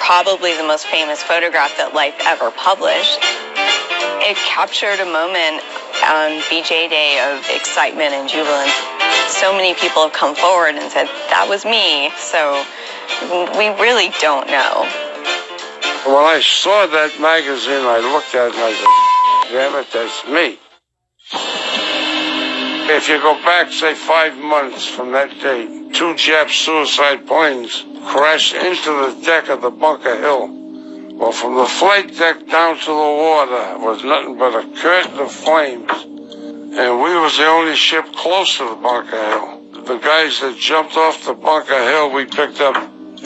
probably the most famous photograph that Life ever published. It captured a moment on BJ Day of excitement and jubilance. So many people have come forward and said, that was me. So we really don't know. When I saw that magazine, I looked at it and I said, damn it, that's me. If you go back, say, 5 months from that date, 2 Jap suicide planes crashed into the deck of the Bunker Hill. Well, from the flight deck down to the water was nothing but a curtain of flames. And we was the only ship close to the Bunker Hill. The guys that jumped off the Bunker Hill, we picked up,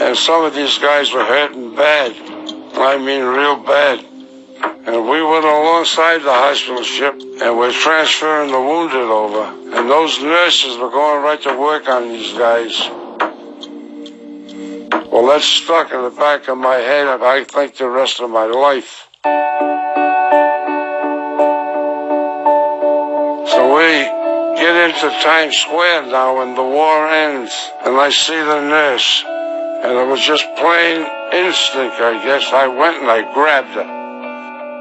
and some of these guys were hurting bad. I mean real bad. And we went alongside the hospital ship, and we're transferring the wounded over. And those nurses were going right to work on these guys. Well, that's stuck in the back of my head, and I think the rest of my life. So we get into Times Square now, and the war ends, and I see the nurse. And it was just plain instinct, I guess. I went and I grabbed her.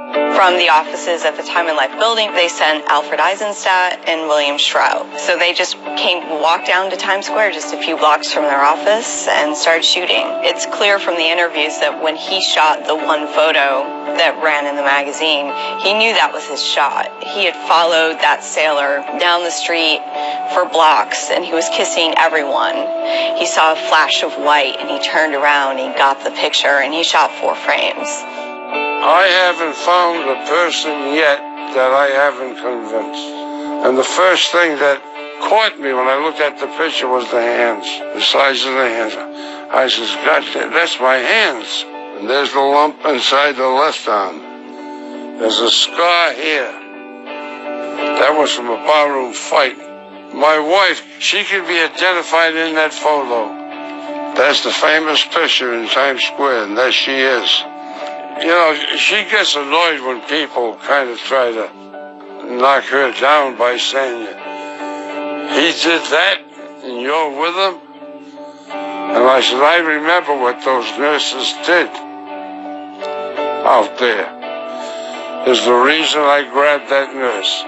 From the offices at the Time and Life building, they sent Alfred Eisenstadt and William Schrow. So they just walked down to Times Square, just a few blocks from their office, and started shooting. It's clear from the interviews that when he shot the one photo that ran in the magazine, he knew that was his shot. He had followed that sailor down the street for blocks, and he was kissing everyone. He saw a flash of white, and he turned around, he got the picture, and he shot 4 frames. I haven't found a person yet that I haven't convinced. And the first thing that caught me when I looked at the picture was the hands, the size of the hands. I says, God, that's my hands. And there's the lump inside the left arm. There's a scar here. That was from a barroom fight. My wife, she could be identified in that photo. That's the famous picture in Times Square, and there she is. You know, she gets annoyed when people kind of try to knock her down by saying, he did that and you're with him? And I said, I remember what those nurses did out there. Is the reason I grabbed that nurse.